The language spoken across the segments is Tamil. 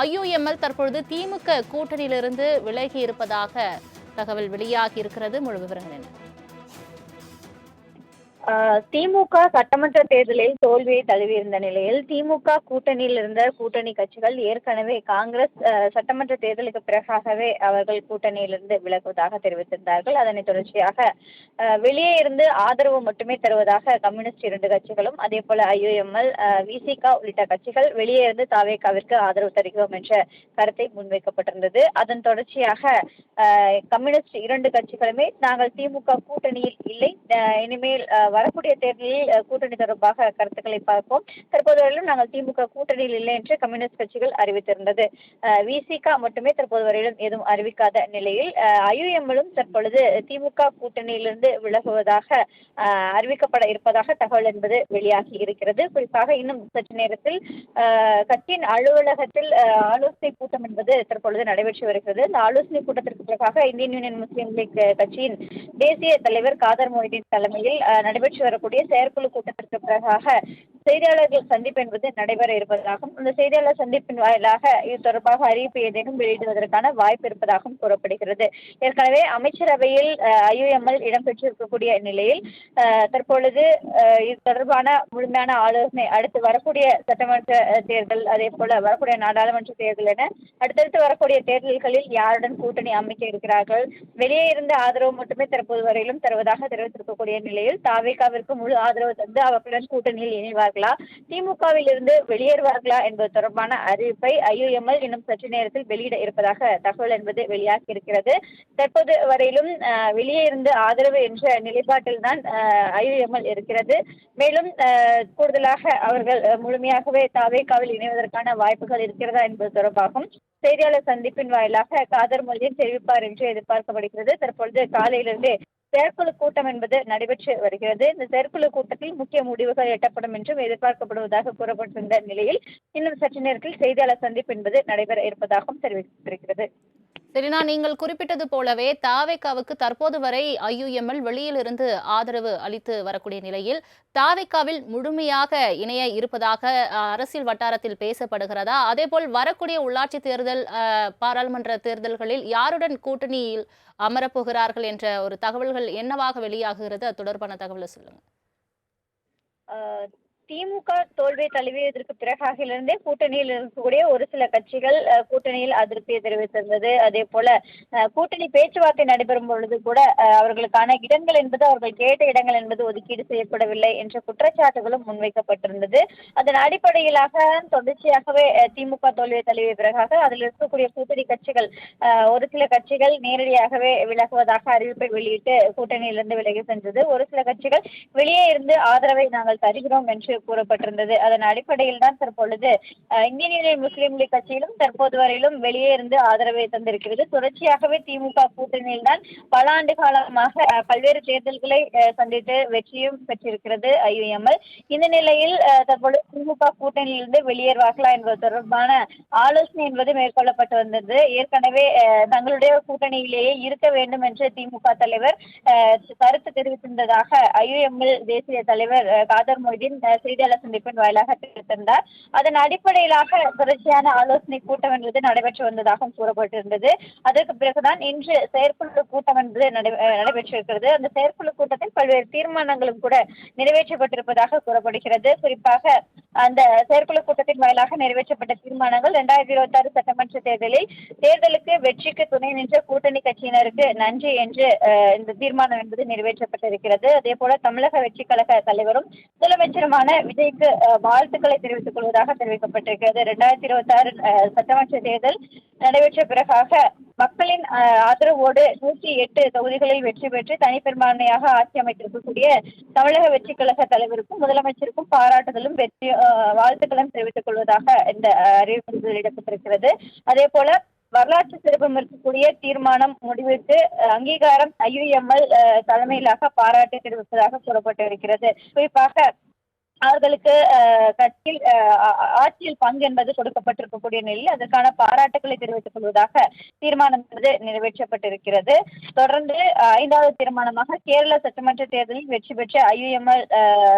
ஐயுஎம்எல் தற்பொழுது திமுக கூட்டணியிலிருந்து விலகி இருப்பதாக தகவல் வெளியாகி இருக்கிறது. முழு விவரங்கள் என்ன? திமுக சட்டமன்ற தேர்தலில் தோல்வியை தழுவியிருந்த நிலையில் திமுக கூட்டணியில் இருந்த கூட்டணி கட்சிகள் ஏற்கனவே காங்கிரஸ் சட்டமன்ற தேர்தலுக்கு பிறகாகவே அவர்கள் கூட்டணியிலிருந்து விலகுவதாக தெரிவித்திருந்தார்கள். அதனைத் தொடர்ச்சியாக வெளியே இருந்து ஆதரவு மட்டுமே தருவதாக கம்யூனிஸ்ட் 2 கட்சிகளும், அதே போல ஐயுஎம்எல், விசிக உள்ளிட்ட கட்சிகள் வெளியே இருந்து தாவேகாவிற்கு ஆதரவு தருகிறோம் என்ற கருத்தை முன்வைக்கப்பட்டிருந்தது. அதன் தொடர்ச்சியாக கம்யூனிஸ்ட் 2 கட்சிகளுமே நாங்கள் திமுக கூட்டணியில் இல்லை, இனிமேல் வரக்கூடிய தேர்தலில் கூட்டணி தொடர்பாக கருத்துக்களை பார்ப்போம், தற்போது வரையிலும் நாங்கள் திமுக கூட்டணியில் இல்லை என்று கம்யூனிஸ்ட் கட்சிகள் அறிவித்திருந்தது. விசிக மட்டுமே தற்போது வரையிலும் எதுவும் அறிவிக்காத நிலையில் ஐயுஎம்எலும் தற்பொழுது திமுக கூட்டணியிலிருந்து விலகுவதாக அறிவிக்கப்பட இருப்பதாக தகவல் என்பது வெளியாகி இருக்கிறது. குறிப்பாக இன்னும் சற்று நேரத்தில் கட்சியின் அலுவலகத்தில் ஆலோசனை கூட்டம் என்பது தற்பொழுது நடைபெற்று வருகிறது. இந்த ஆலோசனை கூட்டத்திற்கு பிறகாக இந்தியன் யூனியன் முஸ்லீம் லீக் கட்சியின் தேசிய தலைவர் காதர் மொய்தீன் தலைமையில் நடைபெற்று வரக்கூடிய செயற்குழு கூட்டத்திற்கு பிறகாக செய்தியாளர்கள் சந்திப்பு என்பது நடைபெற இருப்பதாகவும், இந்த செய்தியாளர் சந்திப்பின் வாயிலாக இது தொடர்பாக அறிவிப்பு ஏதேனும் வெளியிடுவதற்கான வாய்ப்பு இருப்பதாகவும் கூறப்படுகிறது. ஏற்கனவே அமைச்சரவையில் ஐயுஎம்எல் இடம்பெற்றிருக்கக்கூடிய நிலையில் தற்பொழுது இது தொடர்பான முழுமையான ஆலோசனை அடுத்து வரக்கூடிய சட்டமன்ற தேர்தல், அதே போல வரக்கூடிய நாடாளுமன்ற தேர்தல் என அடுத்தடுத்து வரக்கூடிய தேர்தல்களில் யாருடன் கூட்டணி அமைக்க இருக்கிறார்கள், வெளியே இருந்து ஆதரவு மட்டுமே தற்போது வரையிலும் தருவதாக தெரிவித்திருக்கக்கூடிய நிலையில் தாவேகாவிற்கு முழு ஆதரவு தந்து அவர்களுடன் கூட்டணியில் இணைவார்களா, திமுகவில் இருந்து வெளியேறுவார்களா என்பது தொடர்பான அறிவிப்பை ஐயுஎம்எல் இன்னும் சற்று நேரத்தில் வெளியிட இருப்பதாக தகவல் என்பது வெளியாகி இருக்கிறது. தற்போது வரையிலும் வெளியே இருந்து ஆதரவு என்ற நிலைப்பாட்டில் தான் ஐயுஎம்எல் இருக்கிறது. மேலும் கூடுதலாக அவர்கள் முழுமையாகவே தாவேகாவில் இணைவதற்கான வாய்ப்புகள் இருக்கிறதா என்பது தொடர்பாகவும் செய்தியாளர் சந்திப்பின் வாயிலாக காதர் மொய்தீன் தெரிவிப்பார் என்று எதிர்பார்க்கப்படுகிறது. தற்பொழுது காலையிலிருந்தே செயற்குழு கூட்டம் என்பது நடைபெற்று வருகிறது. இந்த செயற்குழு கூட்டத்தில் முக்கிய முடிவுகள் எட்டப்படும் என்றும் எதிர்பார்க்கப்படுவதாக கூறப்பட்டிருந்த நிலையில் இன்னும் சற்று நேரத்தில் செய்தியாளர் சந்திப்பு என்பது நடைபெற இருப்பதாகவும் தெரிவித்திருக்கிறது. சரினா, நீங்கள் குறிப்பிட்டது போலவே தாவேகாவுக்கு தற்போது வரை ஐயுஎம்எல் வெளியில் இருந்து ஆதரவு அளித்து வரக்கூடிய நிலையில் தாவேகாவில் முழுமையாக இணைய இருப்பதாக அரசியல் வட்டாரத்தில் பேசப்படுகிறதா? அதேபோல் வரக்கூடிய உள்ளாட்சி தேர்தல், பாராளுமன்ற தேர்தல்களில் யாருடன் கூட்டணியில் அமரப்போகிறார்கள் என்ற ஒரு தகவல்கள் என்னவாக வெளியாகுகிறது? அது தொடர்பான தகவலை சொல்லுங்க. திமுக தோல்வியை தழுவியதற்கு பிறகாகிலிருந்தே கூட்டணியில் இருக்கக்கூடிய ஒரு சில கட்சிகள் கூட்டணியில் அதிருப்தியை தெரிவித்திருந்தது. அதே போல கூட்டணி பேச்சுவார்த்தை நடைபெறும் பொழுது கூட அவர்களுக்கான இடங்கள் என்பது, அவர்கள் கேட்ட இடங்கள் என்பது ஒதுக்கீடு செய்யப்படவில்லை என்ற குற்றச்சாட்டுகளும் முன்வைக்கப்பட்டிருந்தது. அதன் அடிப்படையிலாக தொடர்ச்சியாகவே திமுக தோல்வியை தழுவிய பிறகாக அதில் இருக்கக்கூடிய கூட்டணி கட்சிகள் ஒரு சில கட்சிகள் நேரடியாகவே விலகுவதாக அறிவிப்பை வெளியிட்டு கூட்டணியிலிருந்து விலகி சென்றது. ஒரு சில கட்சிகள் வெளியே இருந்து ஆதரவை நாங்கள் தருகிறோம் என்று கூறப்பட்டிருந்தது. அதன் அடிப்படையில் தான் தற்பொழுது இந்தியன் யூனியன் முஸ்லீம் லீக் கட்சியிலும் தற்போது வரையிலும் வெளியே இருந்து ஆதரவை தந்திருக்கிறது. தொடர்ச்சியாகவே திமுக கூட்டணியில் தான் பல ஆண்டு காலமாக பல்வேறு தேர்தல்களை சந்தித்து வெற்றியும் பெற்றிருக்கிறது ஐயுஎம்எல். இந்த நிலையில் தற்பொழுது திமுக கூட்டணியிலிருந்து வெளியேறுவார்களா என்பது தொடர்பான ஆலோசனை என்பது மேற்கொள்ளப்பட்டு வந்தது. ஏற்கனவே தங்களுடைய கூட்டணியிலேயே இருக்க வேண்டும் என்று திமுக தலைவர் கருத்து தெரிவித்திருந்ததாக ஐயுஎம்எல் தேசிய தலைவர் காதர் மொய்தீன் செய்தியாளர் சந்திப்பின் வாயிலாக தெரிவித்திருந்தார். அதன் அடிப்படையிலாக தொடர்ச்சியான ஆலோசனை கூட்டம் என்பது நடைபெற்று வந்ததாகவும் கூறப்பட்டிருந்தது. அதற்கு பிறகுதான் இன்று செயற்குழு கூட்டம் என்பது நடைபெற்றிருக்கிறது. அந்த செயற்குழு கூட்டத்தில் பல்வேறு தீர்மானங்களும் கூட நிறைவேற்றப்பட்டிருப்பதாக கூறப்படுகிறது. குறிப்பாக அந்த செயற்குழு கூட்டத்தின் வாயிலாக நிறைவேற்றப்பட்ட தீர்மானங்கள் 2026 சட்டமன்ற தேர்தலுக்கு வெற்றிக்கு துணை நின்ற கூட்டணி கட்சியினருக்கு நன்றி என்று இந்த தீர்மானம் என்பது நிறைவேற்றப்பட்டிருக்கிறது. அதே போல தமிழக வெற்றி கழக தலைவரும் முதலமைச்சருமான விஜய்க்கு வாழ்த்துக்களை தெரிவித்துக் கொள்வதாக தெரிவிக்கப்பட்டிருக்கிறது. 2026 சட்டமன்ற தேர்தல் நடைபெற்ற பிறகாக மக்களின் ஆதரவோடு 108 தொகுதிகளில் வெற்றி பெற்று தனிப்பெரும்பான்மையாக ஆட்சி அமைத்திருக்கக்கூடிய தமிழக வெற்றி கழக தலைவருக்கும் முதலமைச்சருக்கும் பாராட்டுதலும் வெற்றி வாழ்த்துக்களும் தெரிவித்துக் கொள்வதாக இந்த அறிவிப்பு வெளியிடப்பட்டிருக்கிறது. அதே போல வரலாற்று சிறப்பும் இருக்கக்கூடிய தீர்மானம் முடிவிற்கு அங்கீகாரம் ஐயுஎம்எல் தலைமையிலாக பாராட்டு தெரிவிப்பதாக கூறப்பட்டிருக்கிறது. குறிப்பாக அவர்களுக்கு கட்சியில் ஆட்சியில் பங்கு என்பது கொடுக்கப்பட்டிருக்கக்கூடிய நிலையில் அதற்கான பாராட்டுக்களை தெரிவித்துக் கொள்வதாக தீர்மானம் என்பது நிறைவேற்றப்பட்டிருக்கிறது. தொடர்ந்து ஐந்தாவது தீர்மானமாக கேரள சட்டமன்ற தேர்தலில் வெற்றி பெற்ற ஐயுஎம்எல்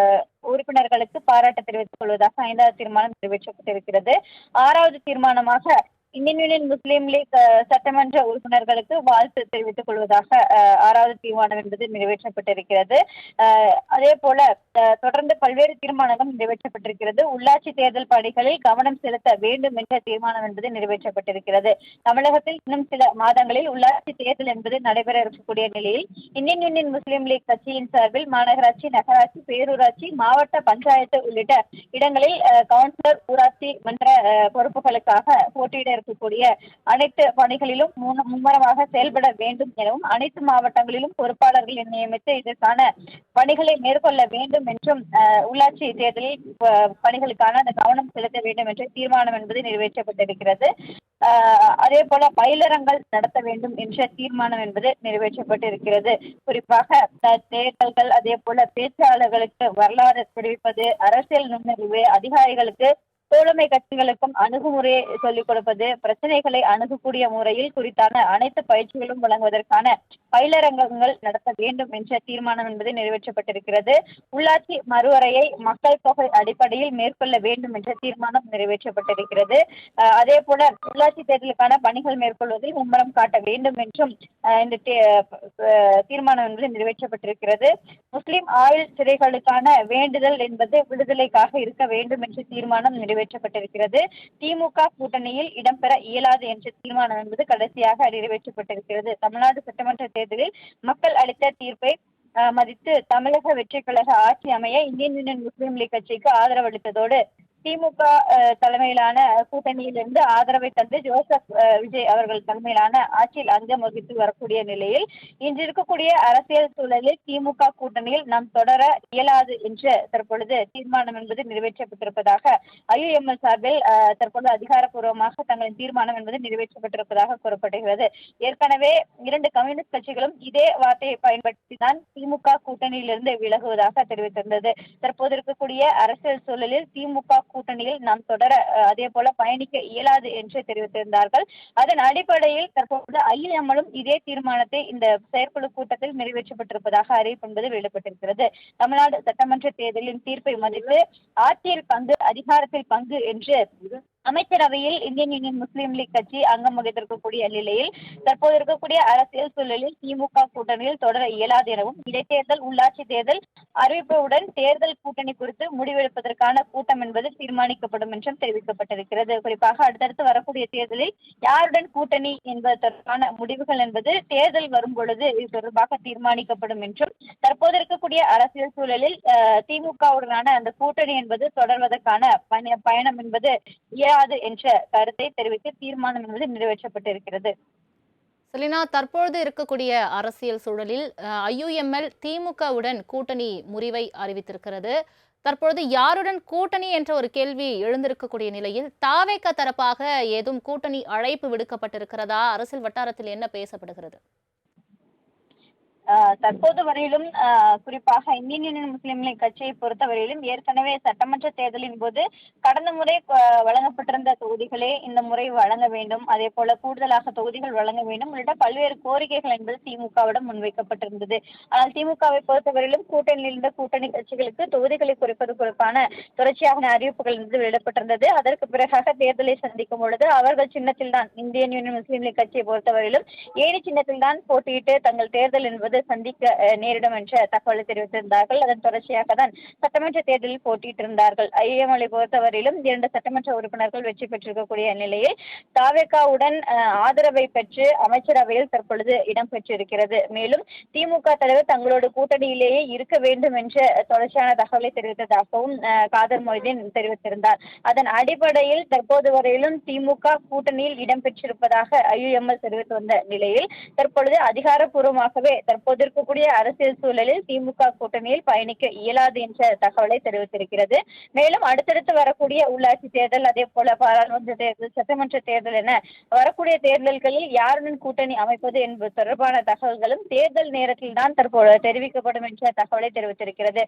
உறுப்பினர்களுக்கு பாராட்டு தெரிவித்துக் கொள்வதாக ஐந்தாவது தீர்மானம் நிறைவேற்றப்பட்டிருக்கிறது. ஆறாவது தீர்மானமாக இந்தியன் யூனியன் முஸ்லீம் லீக் சட்டமன்ற உறுப்பினர்களுக்கு வாழ்த்து தெரிவித்துக் கொள்வதாக ஆறாவது தீர்மானம் என்பது நிறைவேற்றப்பட்டிருக்கிறது. அதே போல தொடர்ந்து பல்வேறு தீர்மானங்கள் நிறைவேற்றப்பட்டிருக்கிறது. உள்ளாட்சி தேர்தல் பணிகளில் கவனம் செலுத்த வேண்டும் என்ற தீர்மானம் என்பது நிறைவேற்றப்பட்டிருக்கிறது. தமிழகத்தில் இன்னும் சில மாதங்களில் உள்ளாட்சி தேர்தல் என்பது நடைபெற இருக்கக்கூடிய நிலையில் இந்தியன் யூனியன் முஸ்லீம் லீக் கட்சியின் சார்பில் மாநகராட்சி, நகராட்சி, பேரூராட்சி, மாவட்ட பஞ்சாயத்து உள்ளிட்ட இடங்களில் கவுன்சிலர், ஊராட்சி மன்ற பொறுப்புகளுக்காக போட்டியிட இருக்கக்கூடிய அனைத்து பணிகளிலும் மும்முரமாக செயல்பட வேண்டும் எனவும் அனைத்து மாவட்டங்களிலும் பொறுப்பாளர்களை நியமித்து இதற்கான பணிகளை மேற்கொள்ள வேண்டும் என்றும் உள்ளாட்சி தேர்தலில் பணிகளுக்கான அந்த கவனம் செலுத்த வேண்டும் என்ற தீர்மானம் என்பது நிறைவேற்றப்பட்டிருக்கிறது. அதே போல பயிலரங்கள் நடத்த வேண்டும் என்ற தீர்மானம் என்பது நிறைவேற்றப்பட்டிருக்கிறது. குறிப்பாக தேர்தல்கள், அதே போல பேச்சாளர்களுக்கு வரலாறு தெரிவிப்பது, அரசியல் நுண்ணறிவு, அதிகாரிகளுக்கு தோழமை கட்சிகளுக்கும் அணுகுமுறையை சொல்லிக் கொடுப்பது, பிரச்சனைகளை அணுகக்கூடிய முறையில் குறித்தான அனைத்து பயிற்சிகளும் வழங்குவதற்கான பயிலரங்கங்கள் நடத்த வேண்டும் என்ற தீர்மானம் என்பது நிறைவேற்றப்பட்டிருக்கிறது. உள்ளாட்சி மறுவரையை மக்கள் தொகை அடிப்படையில் மேற்கொள்ள வேண்டும் என்ற தீர்மானம் நிறைவேற்றப்பட்டிருக்கிறது. அதே போல உள்ளாட்சி தேர்தலுக்கான பணிகள் மேற்கொள்வதில் மும்முரம் காட்ட வேண்டும் என்றும் இந்த தீர்மானம் என்பது நிறைவேற்றப்பட்டிருக்கிறது. முஸ்லிம் ஆயுள் சிறைகளுக்கான வேண்டுதல் என்பது விடுதலைக்காக இருக்க வேண்டும் என்ற தீர்மானம் நிறைவேற்றப்பட்டிருக்கிறது. திமுக கூட்டணியில் இடம்பெற இயலாது என்ற தீர்மானம் என்பது கடைசியாக நிறைவேற்றப்பட்டிருக்கிறது. தமிழ்நாடு சட்டமன்ற தேர்தலில் மக்கள் அளித்த தீர்ப்பை மதித்து தமிழக வெற்றி கழக ஆட்சி அமைய இந்தியன் யூனியன் முஸ்லீம் லீக் கட்சிக்கு ஆதரவு அளித்ததோடு திமுக தலைமையிலான கூட்டணியிலிருந்து ஆதரவை தந்து ஜோசப் விஜய் அவர்கள் தலைமையிலான ஆட்சியில் அங்கம் வகித்து வரக்கூடிய நிலையில் இன்று இருக்கக்கூடிய அரசியல் சூழலில் திமுக கூட்டணியில் நாம் தொடர இயலாது என்று தற்பொழுது தீர்மானம் என்பது நிறைவேற்றப்பட்டிருப்பதாக ஐயுஎம்எல் சார்பில் தற்போது அதிகாரப்பூர்வமாக தங்களின் தீர்மானம் என்பது நிறைவேற்றப்பட்டிருப்பதாக கூறப்படுகிறது. ஏற்கனவே இரண்டு கம்யூனிஸ்ட் கட்சிகளும் இதே வார்த்தையை பயன்படுத்திதான் திமுக கூட்டணியிலிருந்து விலகுவதாக தெரிவித்திருந்தது. தற்போது இருக்கக்கூடிய அரசியல் சூழலில் திமுக கூட்டணியில் நாம் தொடர அதே போல பயணிக்க இயலாது என்று தெரிவித்திருந்தார்கள். அதன் அடிப்படையில் தற்போது ஐயுஎம்எலும் இதே தீர்மானத்தை இந்த செயற்குழு கூட்டத்தில் நிறைவேற்றப்பட்டிருப்பதாக அறிவிப்பு என்பது வெளியிடப்பட்டிருக்கிறது. தமிழ்நாடு சட்டமன்ற தேர்தலின் தீர்ப்பை மதித்து ஆட்சியில் பங்கு, அதிகாரத்தில் பங்கு என்று அமைச்சரவையில் இந்தியன் யூனியன் முஸ்லீம் லீக் கட்சி அங்கம் வகித்திருக்கக்கூடிய நிலையில் தற்போது இருக்கக்கூடிய அரசியல் சூழலில் திமுக கூட்டணியில் தொடர இயலாது எனவும் இடைத்தேர்தல், உள்ளாட்சி தேர்தல் அறிவிப்புடன் தேர்தல் கூட்டணி குறித்து முடிவெடுப்பதற்கான கூட்டம் என்பது தீர்மானிக்கப்படும் என்றும் தெரிவிக்கப்பட்டிருக்கிறது. குறிப்பாக அடுத்தடுத்து வரக்கூடிய தேர்தலில் யாருடன் கூட்டணி என்பது தொடர்பான முடிவுகள் என்பது தேர்தல் வரும் பொழுது இது தொடர்பாக தீர்மானிக்கப்படும் என்றும் தற்போது இருக்கக்கூடிய அரசியல் சூழலில் திமுகவுடனான அந்த கூட்டணி என்பது தொடர்வதற்கான பயணம் என்பது இயலாது என்ற கருத்தை தெரிவித்து தீர்மானம் என்பது நிறைவேற்றப்பட்டிருக்கிறது. செலினா, தற்பொழுது இருக்கக்கூடிய அரசியல் சூழலில் ஐயுஎம்எல் திமுகவுடன் கூட்டணி முறிவை அறிவித்திருக்கிறது. தற்பொழுது யாருடன் கூட்டணி என்ற ஒரு கேள்வி எழுந்திருக்கக்கூடிய நிலையில் தாவேக தரப்பாக ஏதும் கூட்டணி அழைப்பு விடுக்கப்பட்டிருக்கிறதா? அரசியல் வட்டாரத்தில் என்ன பேசப்படுகிறது? தற்போது வரையிலும் குறிப்பாக இந்தியன் யூனியன் முஸ்லீம் லீக் கட்சியை பொறுத்தவரையிலும் ஏற்கனவே சட்டமன்ற தேர்தலின் போது கடந்த முறை வழங்கப்பட்டிருந்த தொகுதிகளே இந்த முறை வழங்க வேண்டும், அதே போல கூடுதலாக தொகுதிகள் வழங்க வேண்டும் உள்ளிட்ட பல்வேறு கோரிக்கைகள் என்பது திமுகவிடம் முன்வைக்கப்பட்டிருந்தது. ஆனால் திமுகவை பொறுத்தவரையிலும் கூட்டணியில் இருந்த கூட்டணி கட்சிகளுக்கு தொகுதிகளை குறைப்பது குறிப்பான தொடர்ச்சியான அறிவிப்புகள் என்பது வெளியிடப்பட்டிருந்தது. அதற்கு பிறகாக தேர்தலை சந்திக்கும் பொழுது அவர்கள் சின்னத்தில் தான் இந்தியன் யூனியன் முஸ்லீம் லீக் கட்சியை பொறுத்தவரையிலும் ஏடி சின்னத்தில் தான் போட்டியிட்டு தங்கள் தேர்தல் என்பது சந்திக்க நேரிடும் என்ற தகவலை தெரிவித்திருந்தார்கள். அதன் தொடர்ச்சியாக தான் சட்டமன்ற தேர்தலில் போட்டியிட்டிருந்தார்கள். ஐயுஎம்எல்லை பொறுத்தவரையிலும் 2 சட்டமன்ற உறுப்பினர்கள் வெற்றி பெற்றிருக்கக்கூடிய நிலையில் தாவேகாவுடன் ஆதரவை பெற்று அமைச்சரவையில் தற்பொழுது இடம்பெற்றிருக்கிறது. மேலும் திமுக தலைவர் தங்களோட கூட்டணியிலேயே இருக்க வேண்டும் என்ற தொடர்ச்சியான தகவலை தெரிவித்ததாகவும் காதர் மொய்தீன் தெரிவித்திருந்தார். அதன் அடிப்படையில் தற்போது வரையிலும் திமுக கூட்டணியில் இடம்பெற்றிருப்பதாக ஐயுஎம்எல் தெரிவித்து வந்த நிலையில் தற்பொழுது அதிகாரப்பூர்வமாகவே தற்போது இருக்கக்கூடிய அரசியல் சூழலில் திமுக கூட்டணியில் பயணிக்க இயலாது என்ற தகவலை தெரிவித்திருக்கிறது. மேலும் அடுத்தடுத்து வரக்கூடிய உள்ளாட்சி தேர்தல், அதே போல பாராளுமன்ற தேர்தல், சட்டமன்ற தேர்தல் என வரக்கூடிய தேர்தல்களில் யாருடன் கூட்டணி அமைப்பது என்பது தொடர்பான தகவல்களும் தேர்தல் நேரத்தில் தான் தற்போது தெரிவிக்கப்படும் என்ற தகவலை தெரிவித்திருக்கிறது.